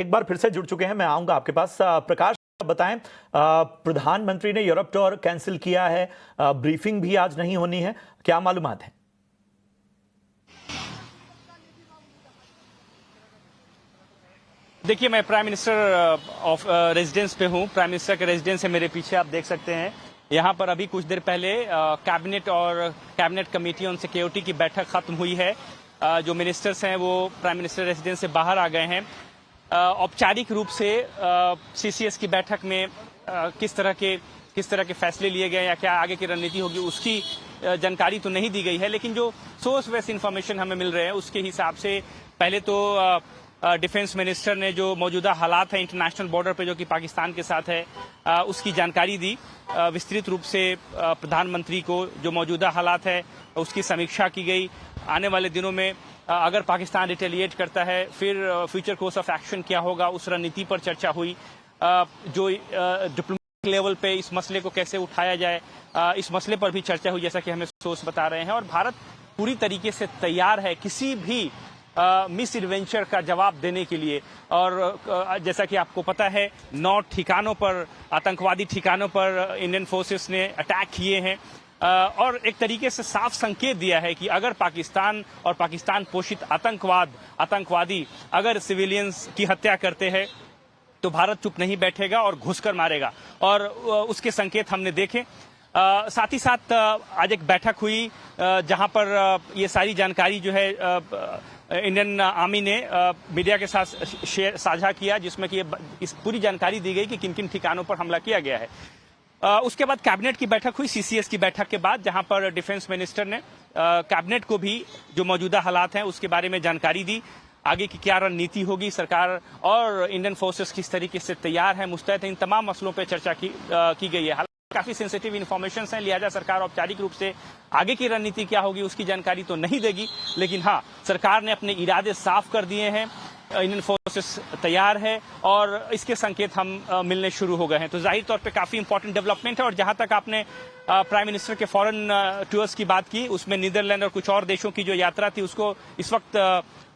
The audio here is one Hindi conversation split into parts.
एक बार फिर से जुड़ चुके हैं, मैं आऊंगा आपके पास। प्रकाश, बताएं, प्रधानमंत्री ने यूरोप टूर कैंसिल किया है, ब्रीफिंग भी आज नहीं होनी है, क्या मालूमात है? देखिए, मैं प्राइम मिनिस्टर ऑफ रेजिडेंस पे हूँ। प्राइम मिनिस्टर के रेजिडेंस है मेरे पीछे, आप देख सकते हैं। यहाँ पर अभी कुछ देर पहले कैबिनेट और कैबिनेट कमेटी ऑन सिक्योरिटी की बैठक खत्म हुई है। जो मिनिस्टर्स हैं वो प्राइम मिनिस्टर रेजिडेंस से बाहर आ गए हैं। औपचारिक रूप से सीसीएस की बैठक में किस तरह के फैसले लिए गए या क्या आगे की रणनीति होगी उसकी जानकारी तो नहीं दी गई है, लेकिन जो सोर्स बेस्ड इंफॉर्मेशन हमें मिल रहे हैं उसके हिसाब से पहले तो डिफेंस मिनिस्टर ने जो मौजूदा हालात है इंटरनेशनल बॉर्डर पे जो कि पाकिस्तान के साथ है उसकी जानकारी दी। विस्तृत रूप से प्रधानमंत्री को जो मौजूदा हालात है उसकी समीक्षा की गई। आने वाले दिनों में अगर पाकिस्तान रिटेलिएट करता है फिर फ्यूचर कोर्स ऑफ एक्शन क्या होगा उस रणनीति पर चर्चा हुई। जो डिप्लोमेटिक लेवल पे इस मसले को कैसे उठाया जाए इस मसले पर भी चर्चा हुई, जैसा कि हमें सोर्स बता रहे हैं। और भारत पूरी तरीके से तैयार है किसी भी मिस एडवेंचर का जवाब देने के लिए। और जैसा कि आपको पता है 9 ठिकानों पर, आतंकवादी ठिकानों पर इंडियन फोर्सेस ने अटैक किए हैं और एक तरीके से साफ संकेत दिया है कि अगर पाकिस्तान और पाकिस्तान पोषित आतंकवादी अगर सिविलियंस की हत्या करते हैं तो भारत चुप नहीं बैठेगा और घुसकर मारेगा। और उसके संकेत हमने देखे। साथ ही साथ आज एक बैठक हुई जहां पर ये सारी जानकारी जो है इंडियन आर्मी ने मीडिया के साथ साझा किया, जिसमें कि इस पूरी जानकारी दी गई कि किन किन ठिकानों पर हमला किया गया है। उसके बाद कैबिनेट की बैठक हुई, सीसीएस की बैठक के बाद, जहां पर डिफेंस मिनिस्टर ने कैबिनेट को भी जो मौजूदा हालात हैं उसके बारे में जानकारी दी। आगे की क्या रणनीति होगी, सरकार और इंडियन फोर्सेस किस तरीके से तैयार है, मुस्तैद है, इन तमाम मसलों पर चर्चा की गई है। काफी सेंसिटिव इन्फॉर्मेशन है, लिहाजा सरकार औपचारिक रूप से आगे की रणनीति क्या होगी उसकी जानकारी तो नहीं देगी, लेकिन हाँ, सरकार ने अपने इरादे साफ कर दिए हैं। इंडियन फोर्सेस तैयार है और इसके संकेत हम मिलने शुरू हो गए हैं। तो जाहिर तौर पे काफी इंपॉर्टेंट डेवलपमेंट है। और जहां तक आपने प्राइम मिनिस्टर के फॉरेन टूर्स की बात की, उसमें नीदरलैंड और कुछ और देशों की जो यात्रा थी उसको इस वक्त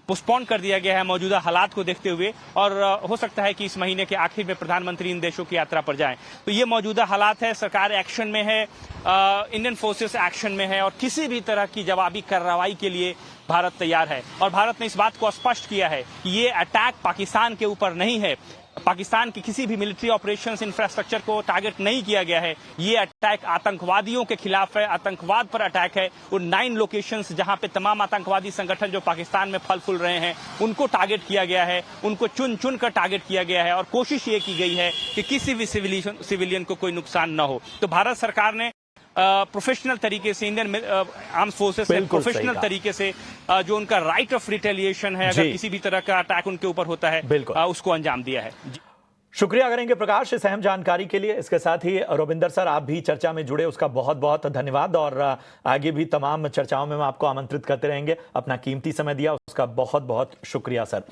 पोस्टपोन कर दिया गया है मौजूदा हालात को देखते हुए। और हो सकता है कि इस महीने के आखिर में प्रधानमंत्री इन देशों की यात्रा पर जाएं। तो ये मौजूदा हालात है, सरकार एक्शन में है, इंडियन फोर्सेस एक्शन में है और किसी भी तरह की जवाबी कार्रवाई के लिए भारत तैयार है। और भारत ने इस बात को स्पष्ट किया है कि ये अटैक पाकिस्तान के ऊपर नहीं है, पाकिस्तान की किसी भी मिलिट्री ऑपरेशंस इंफ्रास्ट्रक्चर को टारगेट नहीं किया गया है। ये अटैक आतंकवादियों के खिलाफ है, आतंकवाद पर अटैक है। उन 9 लोकेशंस जहां पे तमाम आतंकवादी संगठन जो पाकिस्तान में फल फूल रहे हैं उनको टारगेट किया गया है, उनको चुन चुन कर टारगेट किया गया है और कोशिश ये की गई है कि किसी भी सिविलियन को कोई नुकसान न हो। तो भारत सरकार ने प्रोफेशनल तरीके से, इंडियन आर्म फोर्सेस ने प्रोफेशनल तरीके से जो उनका राइट ऑफ रिटेलिएशन है, अगर किसी भी तरह का अटैक उनके ऊपर होता है उसको अंजाम दिया है। शुक्रिया करेंगे प्रकाश इस अहम जानकारी के लिए। इसके साथ ही रोविंदर सर, आप भी चर्चा में जुड़े, उसका बहुत बहुत धन्यवाद। और आगे भी तमाम चर्चाओं में हम आपको आमंत्रित करते रहेंगे। अपना कीमती समय दिया उसका बहुत बहुत शुक्रिया सर।